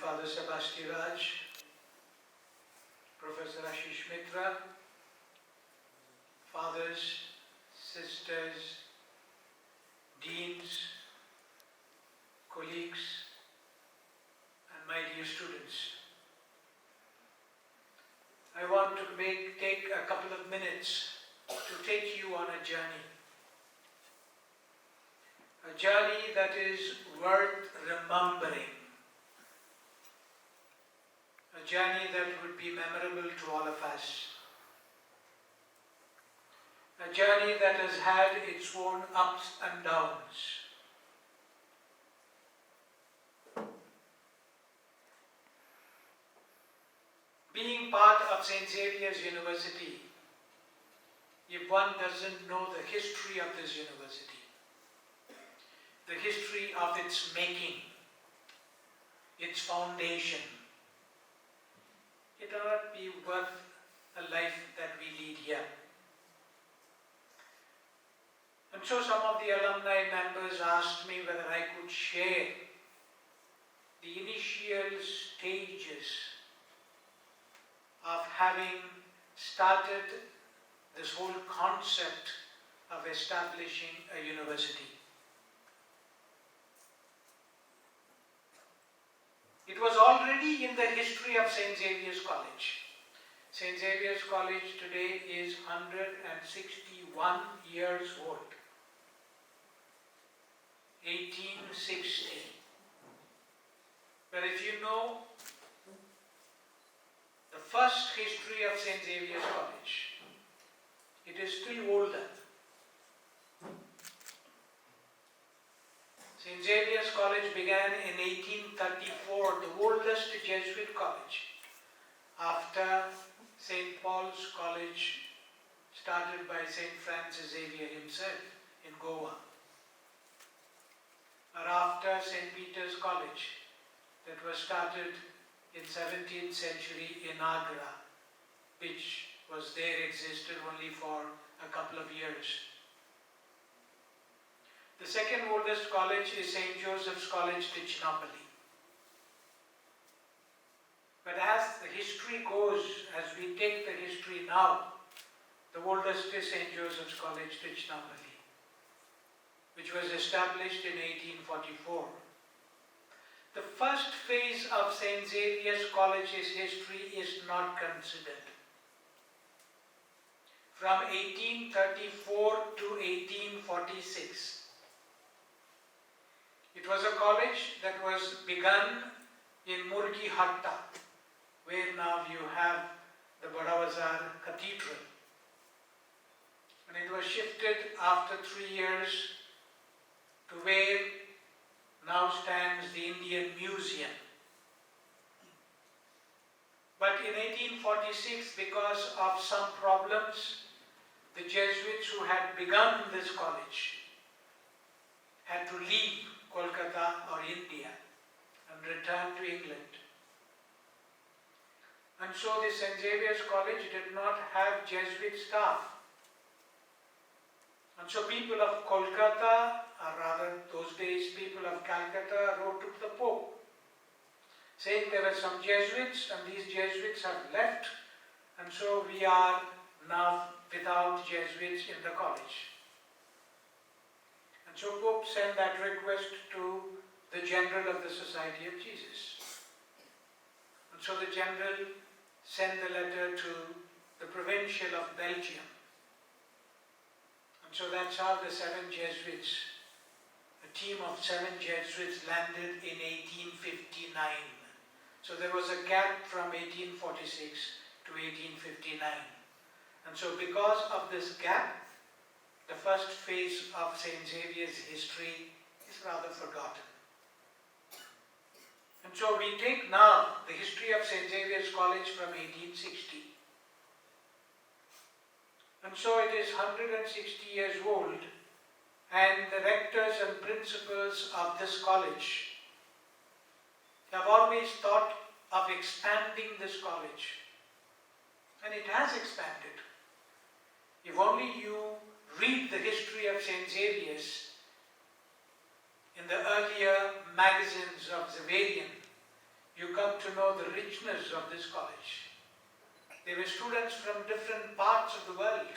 Father Sebastiraj, Professor Ashish Mitra, fathers, sisters, deans, colleagues, and my dear students. I want to take a couple of minutes to take you on a journey that is worth remembering, a journey that would be memorable to all of us, a journey that has had its own ups and downs. Being part of St. Xavier's University, if one doesn't know the history of this university, the history of its making, its foundation, it cannot be worth the life that we lead here. And so some of the alumni members asked me whether I could share the initial stages of having started this whole concept of establishing a university. It was already in the history of St. Xavier's College. St. Xavier's College today is 161 years old. 1860. But if you know the first history of St. Xavier's College, it is still older. St. Xavier's College began in 1834, the oldest Jesuit college, after St. Paul's College, started by St. Francis Xavier himself in Goa, or after St. Peter's College, that was started in 17th century in Agra, which existed only for a couple of years. The second oldest college is St. Joseph's College, Trichinopoli. But as the history goes, as we take the history now, the oldest is St. Joseph's College, Trichinopoli, which was established in 1844. The first phase of St. Xavier's College's history is not considered. From 1834 to 1846, it was a college that was begun in Murgi Hatta, where now you have the Badawazar Cathedral. And it was shifted after 3 years to where now stands the Indian Museum. But in 1846, because of some problems, the Jesuits who had begun this college had to leave Kolkata or India and return to England. And so the St. Xavier's College did not have Jesuit staff. And so people of Kolkata, or rather those days people of Calcutta, wrote to the Pope, saying there were some Jesuits and these Jesuits have left, and so we are now without Jesuits in the college. And so Pope sent that request to the General of the Society of Jesus. And so the General sent the letter to the Provincial of Belgium. And so that's how the 7 Jesuits, a team of 7 Jesuits, landed in 1859. So there was a gap from 1846 to 1859. And so because of this gap, the first phase of St. Xavier's history is rather forgotten. And so we take now the history of St. Xavier's College from 1860. And so it is 160 years old, and the rectors and principals of this college have always thought of expanding this college. And it has expanded. If only you read the history of St. Xavier's in the earlier magazines of Xaverian, you to know the richness of this college. There were students from different parts of the world,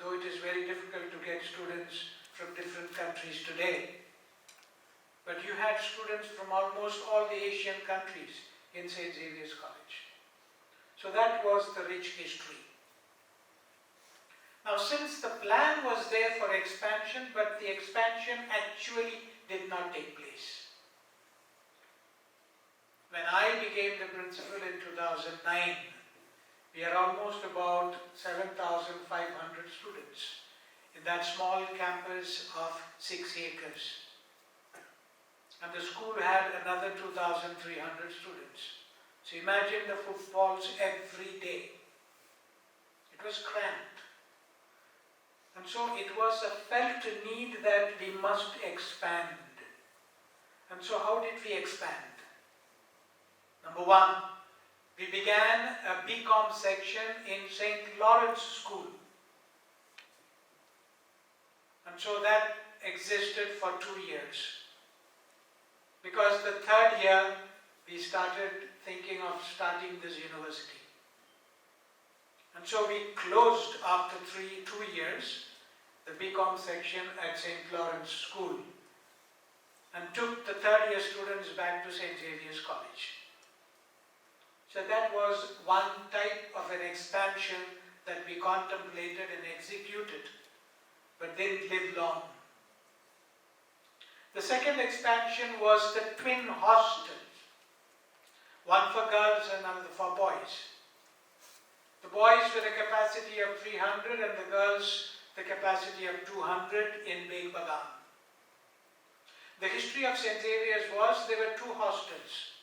though it is very difficult to get students from different countries today. But you had students from almost all the Asian countries in St. Xavier's College. So that was the rich history. Now, since the plan was there for expansion, but the expansion actually did not take place. When I became the principal in 2009, we are almost about 7,500 students in that small campus of 6 acres. And the school had another 2,300 students. So imagine the footfalls every day. It was cramped. And so it was a felt need that we must expand. And so how did we expand? Number one, we began a BCom section in St. Lawrence School. And so that existed for 2 years. Because the third year, we started thinking of starting this university. And so we closed after 2 years the BCom section at St. Lawrence School and took the third year students back to St. Xavier's College. So that was one type of an expansion that we contemplated and executed, but didn't live long. The second expansion was the twin hostels, one for girls and another for boys. The boys with a capacity of 300 and the girls the capacity of 200 in Beg Bagan. The history of St. Xavier's was there were 2 hostels.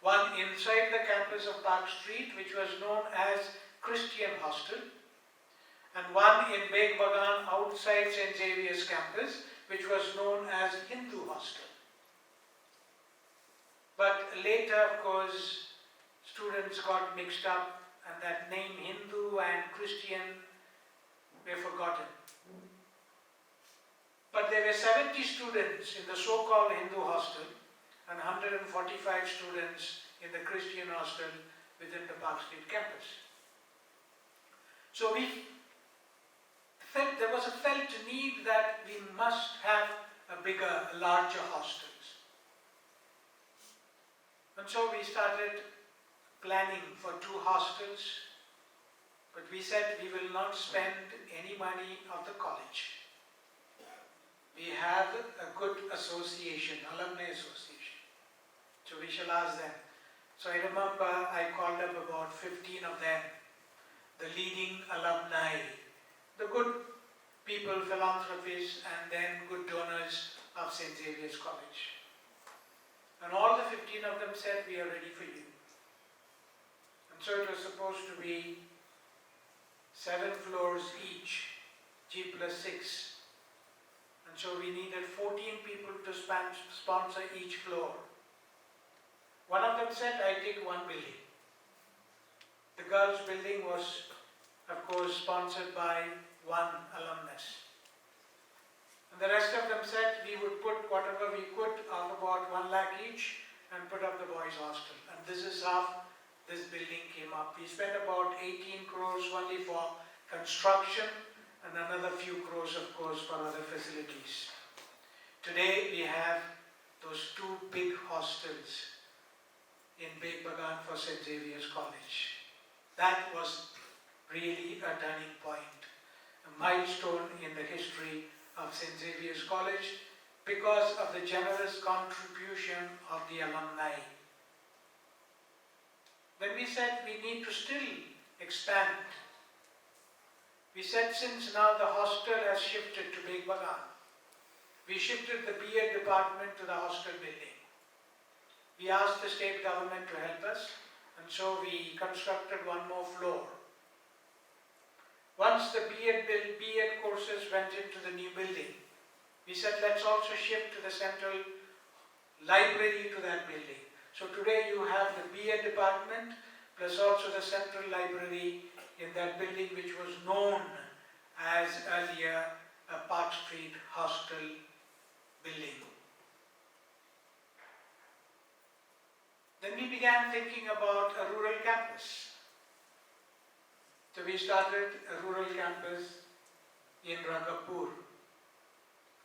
One inside the campus of Park Street, which was known as Christian Hostel, and one in Beg Bagan outside St. Xavier's campus, which was known as Hindu Hostel. But later, of course, students got mixed up and that name Hindu and Christian were forgotten. But there were 70 students in the so-called Hindu hostel and 145 students in the Christian hostel within the Park Street campus. So we felt there was a felt need that we must have a bigger, larger hostels. And so we started planning for 2 hostels, but we said we will not spend any money of the college. We have a good association, alumni association. So we shall ask them. So I remember I called up about 15 of them, the leading alumni, the good people, philanthropists, and then good donors of St. Xavier's College. And all the 15 of them said, we are ready for you. And so it was supposed to be 7 floors each, G plus 6. And so we needed 14 people to sponsor each floor. One of them said, I take 1 building. The girls' building was, of course, sponsored by 1 alumnus. And the rest of them said we would put whatever we could of about 1 lakh each and put up the boys' hostel. And this is how this building came up. We spent about 18 crores only for construction and another few crores, of course, for other facilities. Today we have those 2 big hostels in Beg Bagan for St. Xavier's College. That was really a turning point, a milestone in the history of St. Xavier's College because of the generous contribution of the alumni. Then we said we need to still expand. We said since now the hostel has shifted to Beg Bagan, we shifted the B.Ed department to the hostel building. We asked the state government to help us, and so we constructed 1 more floor. Once the B.Ed courses went into the new building, we said let's also shift to the central library to that building. So today you have the B.Ed department plus also the central library in that building which was known as earlier a Park Street hostel building. Then we began thinking about a rural campus. So we started a rural campus in Ragapur.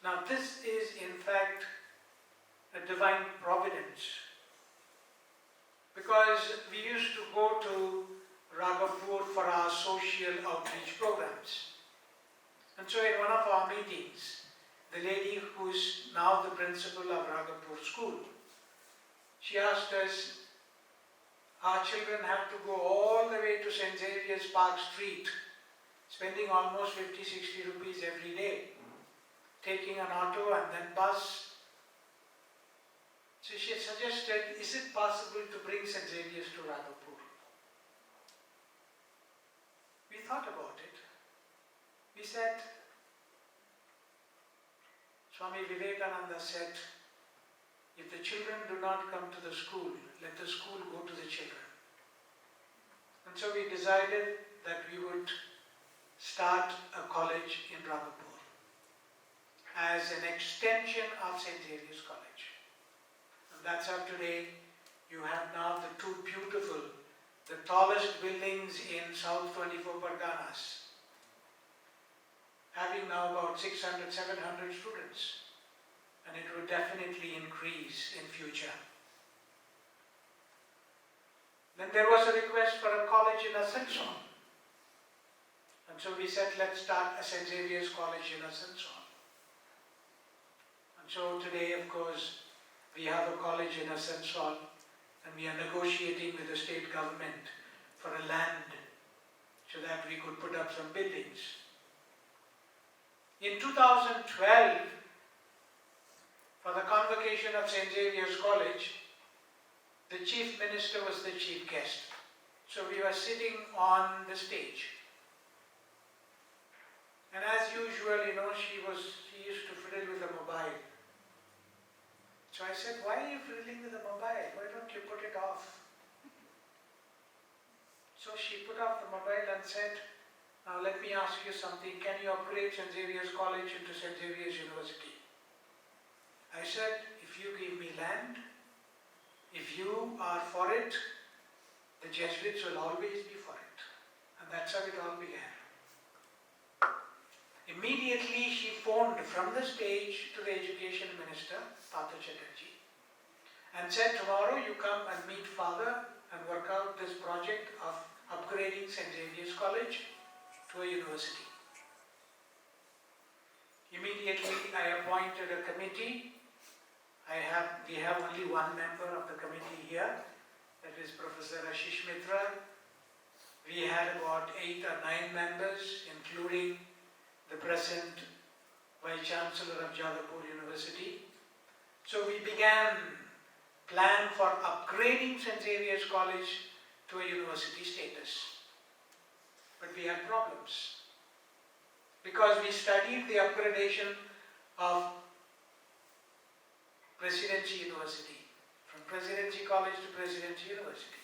Now this is in fact a divine providence, because we used to go to Ragapur for our social outreach programs. And so in one of our meetings, the lady who is now the principal of Ragapur school, she asked us, our children have to go all the way to St. Xavier's Park Street, spending almost 50-60 rupees every day, taking an auto and then bus. So she suggested, is it possible to bring St. Xavier's to Ragapur? We thought about it. We said, Swami Vivekananda said, if the children do not come to the school, let the school go to the children. And so we decided that we would start a college in Ragapur as an extension of St. Xavier's College. And that's how today you have now the two beautiful, the tallest buildings in South 24 Parganas, having now about 600, 700 students. And it will definitely increase in future. Then there was a request for a college in Asansol. And so we said, let's start a St. Xavier's College in Asansol. And so today, of course, we have a college in Asansol, and we are negotiating with the state government for a land so that we could put up some buildings. In 2012, for the convocation of St. Xavier's College, the Chief Minister was the chief guest. So we were sitting on the stage. And as usual, she used to fiddle with the mobile. So I said, why are you fiddling with the mobile? Why don't you put it off? So she put off the mobile and said, now let me ask you something. Can you upgrade St. Xavier's College into St. Xavier's University? I said, if you give me land, if you are for it, the Jesuits will always be for it. And that's how it all began. Immediately she phoned from the stage to the Education Minister, Partha Chatterjee, and said, tomorrow you come and meet Father and work out this project of upgrading St. Xavier's College to a university. Immediately I appointed a committee. We have only one member of the committee here, that is Professor Ashish Mitra. We had about 8 or 9 members, including the present Vice-Chancellor of Jadavpur University. So we began plan for upgrading St. Xavier's College to a university status. But we had problems, because we studied the upgradation of Presidency University, from Presidency College to Presidency University.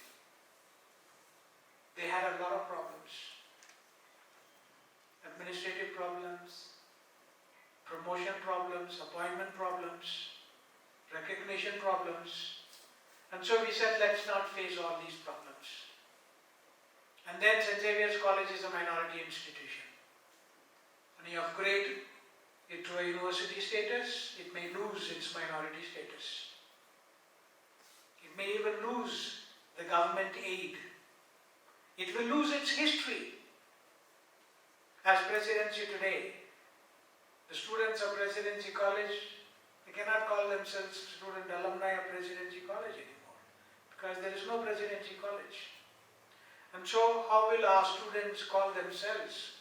They had a lot of problems. Administrative problems, promotion problems, appointment problems, recognition problems. And so we said, let's not face all these problems. And then St. Xavier's College is a minority institution. When you upgrade it to a university status, it may lose its minority status. It may even lose the government aid. It will lose its history. As Presidency today, the students of Presidency College, they cannot call themselves student alumni of Presidency College anymore, because there is no Presidency College. And so how will our students call themselves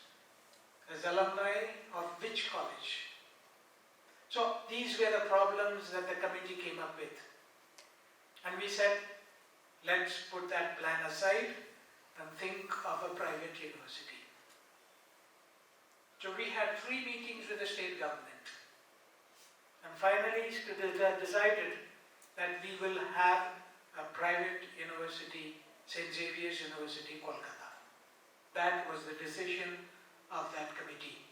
as alumni of which college? So these were the problems that the committee came up with. And we said, let's put that plan aside and think of a private university. So we had 3 meetings with the state government. And finally decided that we will have a private university, St. Xavier's University, Kolkata. That was the decision of that committee.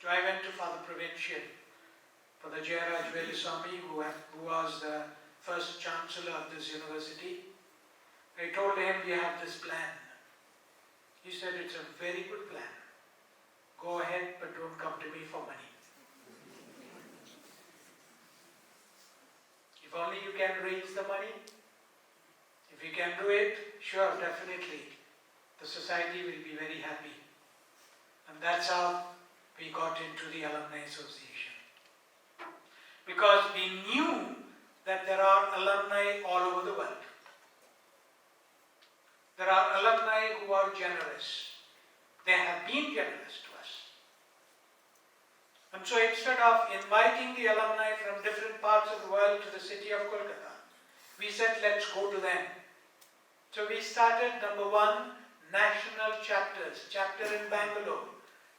So I went to Father Provincial, Father Jayaraj Velusamy, who was the Vice-Chancellor of this university. I told him we have this plan. He said it's a very good plan. Go ahead, but don't come to me for money. If only you can raise the money. If you can do it, sure, definitely, the society will be very happy. And that's how we got into the Alumni Association. Because we knew that there are alumni all over the world. There are alumni who are generous. They have been generous to us. And so instead of inviting the alumni from different parts of the world to the city of Kolkata, we said, let's go to them. So we started, number one, national chapters. Chapter in Bangalore,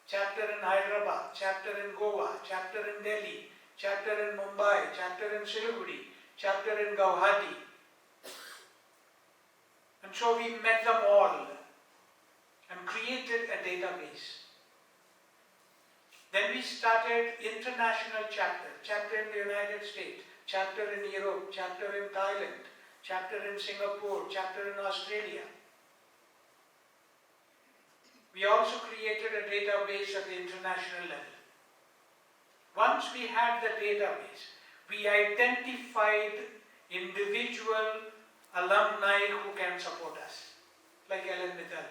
chapter in Hyderabad, chapter in Goa, chapter in Delhi, chapter in Mumbai, chapter in Siliguri, chapter in Guwahati. And so we met them all and created a database. Then we started international chapter, chapter in the United States, chapter in Europe, chapter in Thailand, chapter in Singapore, chapter in Australia. We also created a database at the international level. Once we had the database, we identified individual alumni who can support us, like Ellen Mittal.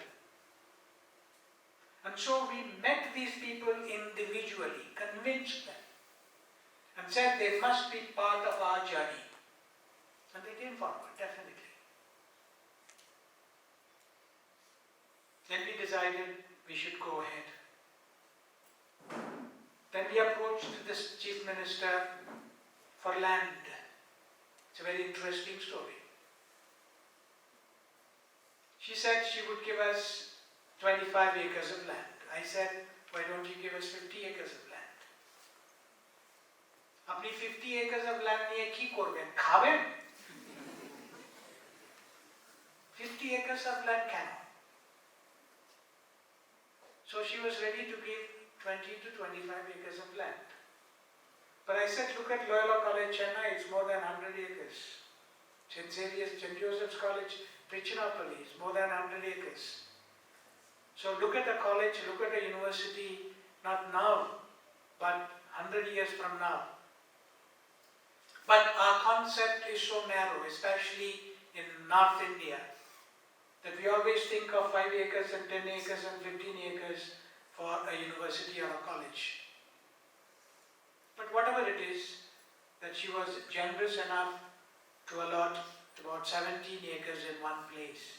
And so we met these people individually, convinced them, and said they must be part of our journey. And they came forward, definitely. Then we decided we should go ahead. Then we approached this Chief Minister for land. It's a very interesting story. She said she would give us 25 acres of land. I said, why don't you give us 50 acres of land? Apni 50 acres of land niye ki korben? Khaben? 50 acres of land cannot. So she was ready to give 20 to 25 acres of land. But I said, look at Loyola College, Chennai, it's more than 100 acres. Xavier, St. Joseph's College, Trichinopoly, is more than 100 acres. So look at a college, look at a university, not now, but 100 years from now. But our concept is so narrow, especially in North India, that we always think of 5 acres and 10 acres and 15 acres for a university or a college. But whatever it is, that she was generous enough to allot about 17 acres in one place.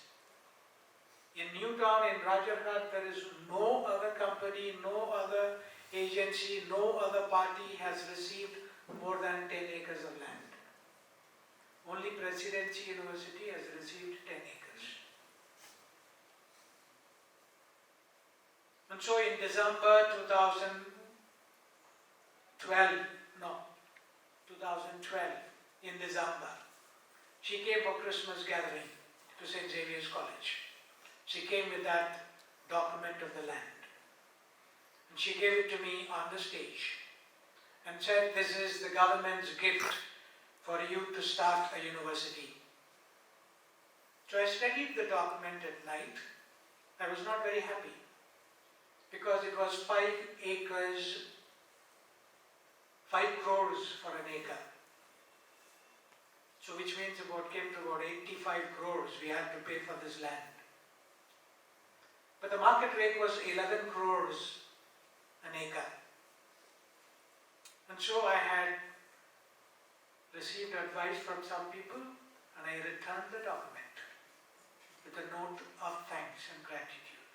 In Newtown, in Rajarhat, there is no other company, no other agency, no other party has received more than 10 acres of land. Only Presidency University has received 10 acres. And so in December 2012, in December, she came for Christmas gathering to St. Xavier's College. She came with that document of the land. And she gave it to me on the stage and said, this is the government's gift for you to start a university. So I studied the document at night. I was not very happy because it was 5 acres, 5 crores for an acre. So which means came to about 85 crores we had to pay for this land. But the market rate was 11 crores an acre. And so I had received advice from some people and I returned the document with a note of thanks and gratitude.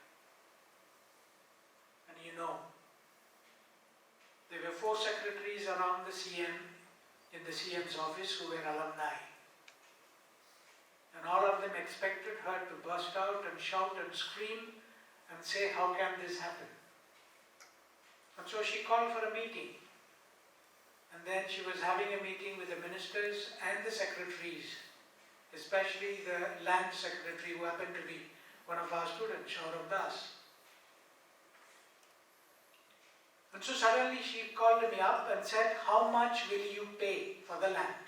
And you know, there were 4 secretaries around the CM, in the CM's office, who were alumni. And all of them expected her to burst out and shout and scream and say, how can this happen? And so she called for a meeting. And then she was having a meeting with the ministers and the secretaries, especially the land secretary, who happened to be one of our students, Shaurav Das. And so suddenly she called me up and said, how much will you pay for the land?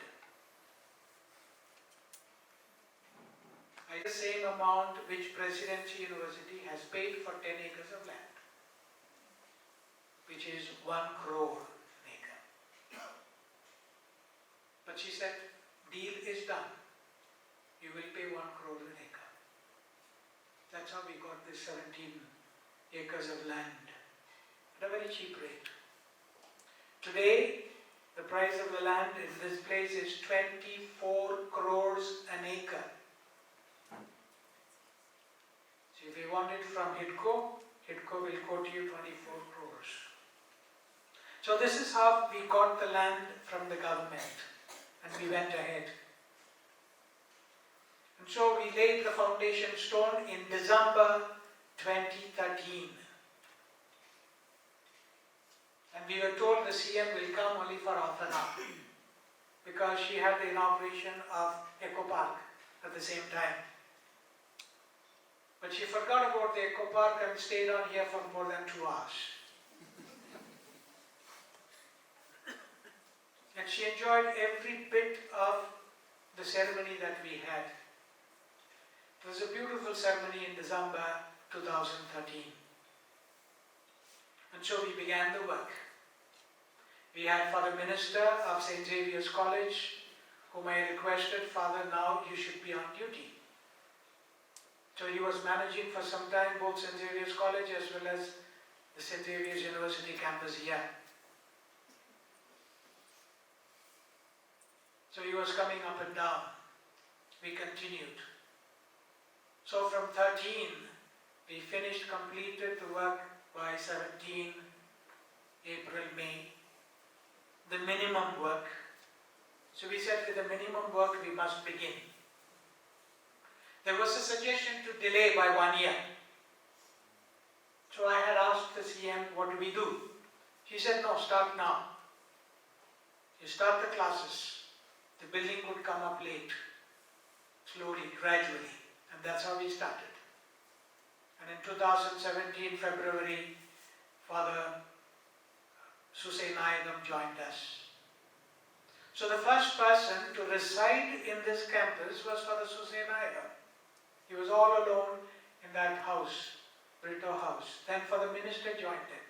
The same amount which Presidency University has paid for 10 acres of land, which is 1 crore an acre. But she said, deal is done. You will pay 1 crore an acre. That's how we got this 17 acres of land at a very cheap rate. Today, the price of the land in this place is 24 crores an acre. So if you want it from HIDCO will quote you 24 crores. So this is how we got the land from the government, and we went ahead. And so we laid the foundation stone in December 2013. And we were told the CM will come only for half an hour because she had the inauguration of Eco Park at the same time. But she forgot about the Eco Park and stayed on here for more than 2 hours. And she enjoyed every bit of the ceremony that we had. It was a beautiful ceremony in December 2013. And so we began the work. We had Father Minister of St. Xavier's College, whom I requested, Father, now you should be on duty. So he was managing for some time both St. Xavier's College as well as the St. Xavier's University campus here. So he was coming up and down. We continued. So from 13, we completed the work by 17 April, May. The minimum work. So we said with the minimum work we must begin. There was a suggestion to delay by 1 year. So I had asked the CM, what do we do? She said, no, start now. You start the classes. The building could come up late, slowly, gradually. And that's how we started. And in 2017, February, Father Susainayagam joined us. So the first person to reside in this campus was Father Susainayagam. He was all alone in that house, Brito house. Then Father Minister joined him.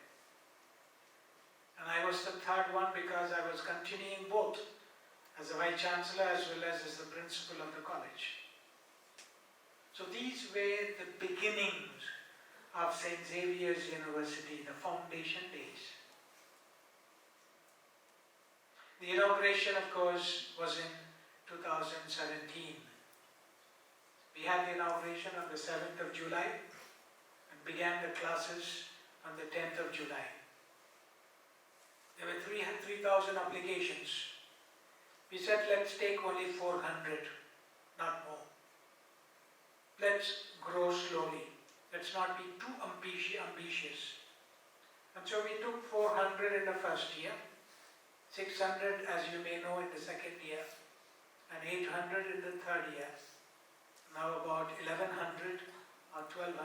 And I was the third one because I was continuing both as the Vice-Chancellor as well as the principal of the college. So these were the beginnings of St. Xavier's University, the foundation days. The inauguration, of course, was in 2017. We had the inauguration on the 7th of July and began the classes on the 10th of July. There were 3,000 applications. We said, let's take only 400, not more. Let's grow slowly. Let's not be too ambitious. And so we took 400 in the first year, 600, as you may know, in the second year, and 800 in the third year. Now about 1,100 or 1,200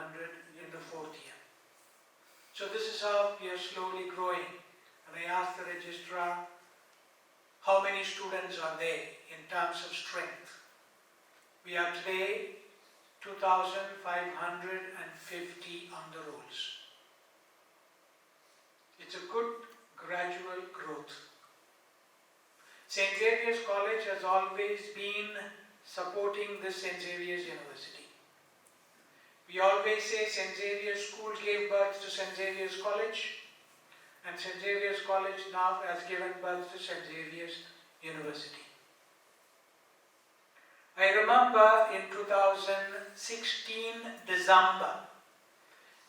in the fourth year. So this is how we are slowly growing. And I asked the registrar, how many students are there in terms of strength? We are today 2,550 on the rolls. It's a good gradual growth. St. Xavier's College has always been supporting this St. Xavier's University. We always say St. Xavier's School gave birth to St. Xavier's College, and St. Xavier's College now has given birth to St. Xavier's University. I remember in 2016 December,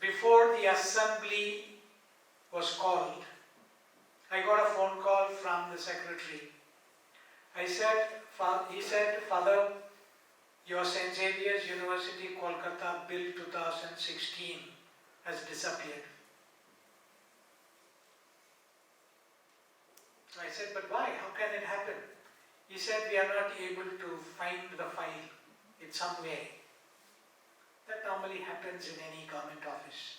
before the assembly was called, I got a phone call from the secretary. He said, Father, your St. Xavier's University, Kolkata Bill 2016 has disappeared. So I said, but why? How can it happen? He said, we are not able to find the file in some way. That normally happens in any government office.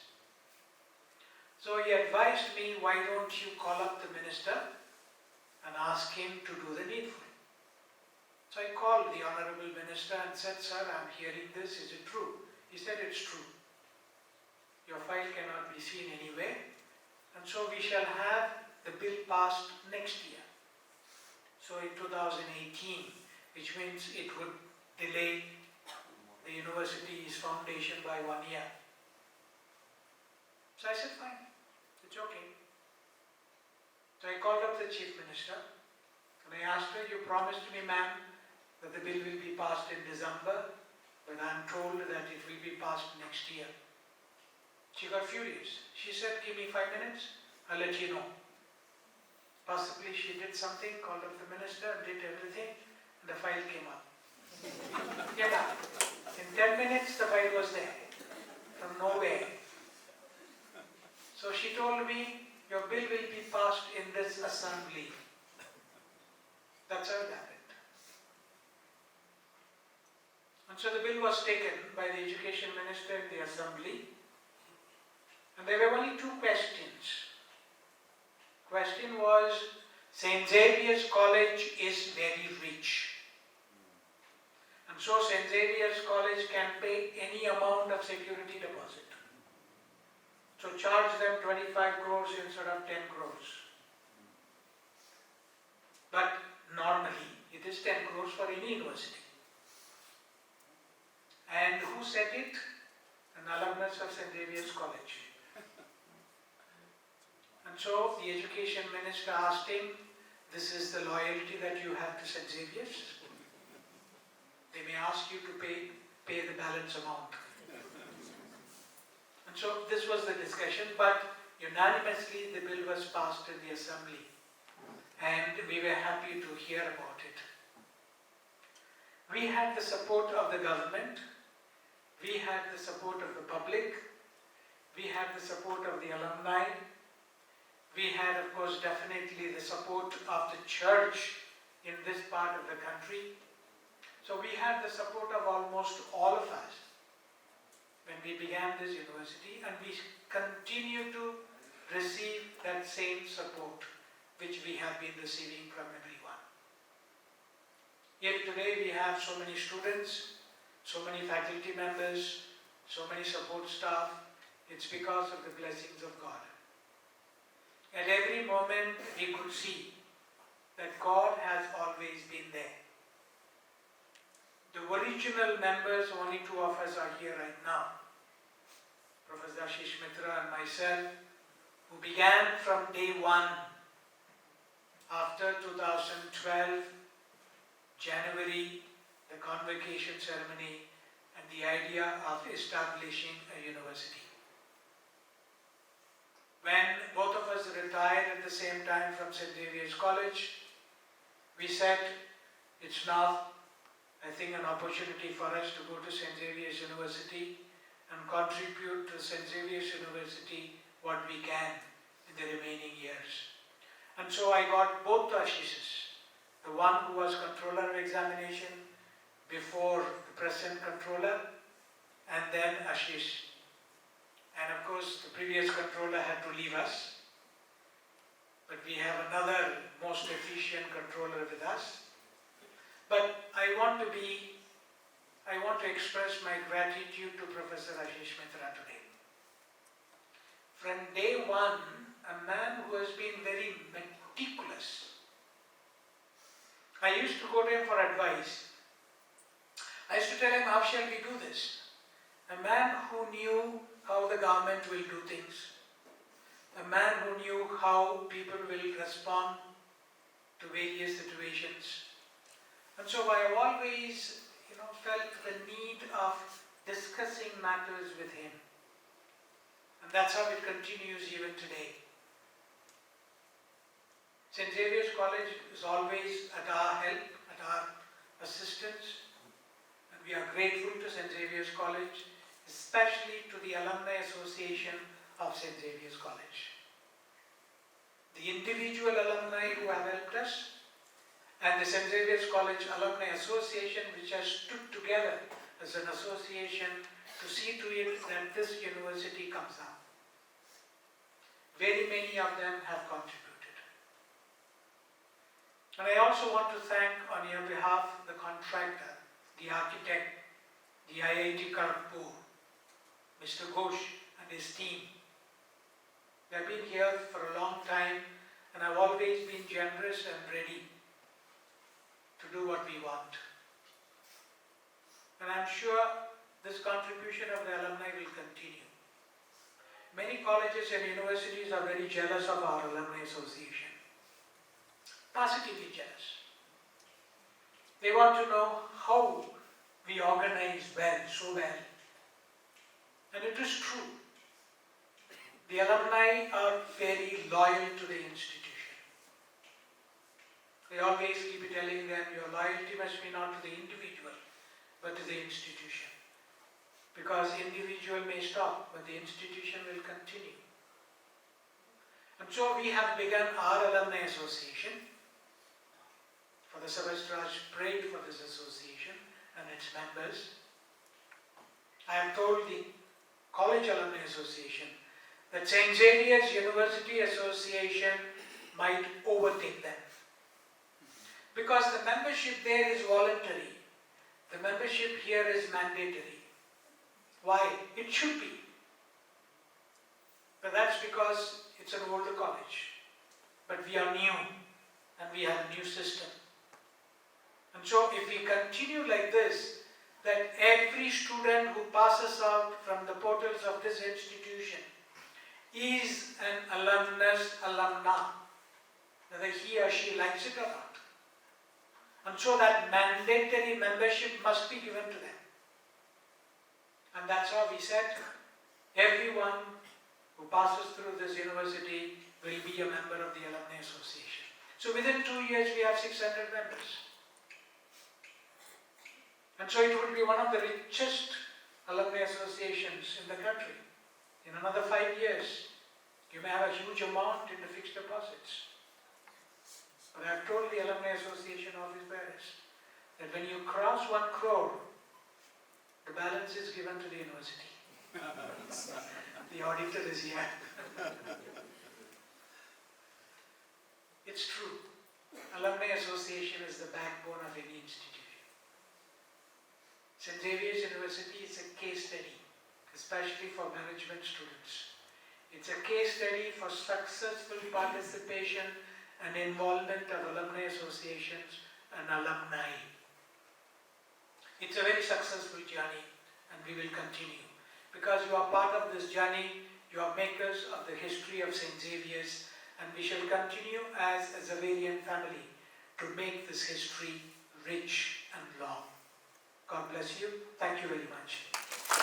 So he advised me, why don't you call up the minister and ask him to do the needful. So I called the Honorable Minister and said, "Sir, I'm hearing this, is it true?" He said, "It's true. Your file cannot be seen anywhere, and so we shall have the bill passed next year." So in 2018, which means it would delay the university's foundation by 1 year. So I said, "Fine, it's okay." So I called up the Chief Minister and I asked her, "You promised me, ma'am, that the bill will be passed in December, but I'm told that it will be passed next year." She got furious. She said, "Give me 5 minutes, I'll let you know." Possibly she did something, called up the minister, did everything, and the file came up. Yeah. In 10 minutes the file was there, from nowhere. So she told me, "Your bill will be passed in this assembly." That's how it happened. And so the bill was taken by the education minister in the assembly. And there were only 2 questions. Question was, St. Xavier's College is very rich. And so St. Xavier's College can pay any amount of security deposit. So charge them 25 crores instead of 10 crores. But normally it is 10 crores for any university. And who said it? An alumnus of St. Xavier's College. And so the education minister asked him, "This is the loyalty that you have to St. Xavier's? They may ask you to pay the balance amount." And so this was the discussion, but unanimously the bill was passed in the assembly. And we were happy to hear about it. We had the support of the government, we had the support of the public, we had the support of the alumni, we had, of course, definitely the support of the church in this part of the country. So we had the support of almost all of us when we began this university, and we continue to receive that same support which we have been receiving from everyone. Yet today we have so many students, so many faculty members, so many support staff. It's because of the blessings of God. At every moment we could see that God has always been there. The original members, only 2 of us are here right now. Professor Ashish Mitra and myself, who began from day 1 after 2012, January, the convocation ceremony and the idea of establishing a university. When both of us retired at the same time from St. Xavier's College, we said it's now, I think, an opportunity for us to go to St. Xavier's University and contribute to St. Xavier's University what we can in the remaining years. And so I got both the Ashishes, the one who was controller of examination before the present controller, and then Ashish. And of course the previous controller had to leave us, but we have another most efficient controller with us. But I want to express my gratitude to Professor Ashish Mitra today. From day 1, a man who has been very meticulous. I used to go to him for advice. I used to tell him, "How shall we do this?" A man who knew how the government will do things. A man who knew how people will respond to various situations. And so I have always, felt the need of discussing matters with him. And that's how it continues even today. St. Xavier's College is always at our help, at our assistance. And we are grateful to St. Xavier's College, especially to the Alumni Association of St. Xavier's College. The individual alumni who have helped us, and the St. Xavier's College Alumni Association, which has stood together as an association to see to it that this university comes up. Very many of them have contributed. And I also want to thank on your behalf the contractor, the architect, the IIT Kharagpur, Mr. Ghosh and his team. They have been here for a long time and have always been generous and ready to do what we want. And I'm sure this contribution of the alumni will continue. Many colleges and universities are very jealous of our alumni association. Positively jealous. They want to know how we organize well, so well. And it is true. The alumni are very loyal to the institution. They always keep telling them your loyalty must be not to the individual, but to the institution. Because individual may stop, but the institution will continue. And so we have begun our alumni association. Father Sebastian prayed for this association and its members. I have told the College Alumni Association that St. Xavier's University Association might overtake them. Because the membership there is voluntary. The membership here is mandatory. Why? It should be. But that's because it's an older college. But we are new and we have a new system. And so if we continue like this, that every student who passes out from the portals of this institution is an alumna, whether he or she likes it or not. And so that mandatory membership must be given to them. And that's how we said, everyone who passes through this university will be a member of the Alumni Association. So within 2 years we have 600 members. And so it would be one of the richest alumni associations in the country. In another 5 years, you may have a huge amount in the fixed deposits. But I have told the Alumni Association office bearers that when you cross 1 crore, the balance is given to the university. The auditor is here. It's true. Alumni Association is the backbone of any institution. St. Xavier's University is a case study, especially for management students. It's a case study for successful participation and involvement of alumni associations and alumni. It's a very successful journey and we will continue. Because you are part of this journey, you are makers of the history of St. Xavier's, and we shall continue as a Xaverian family to make this history rich and long. God bless you. Thank you very much.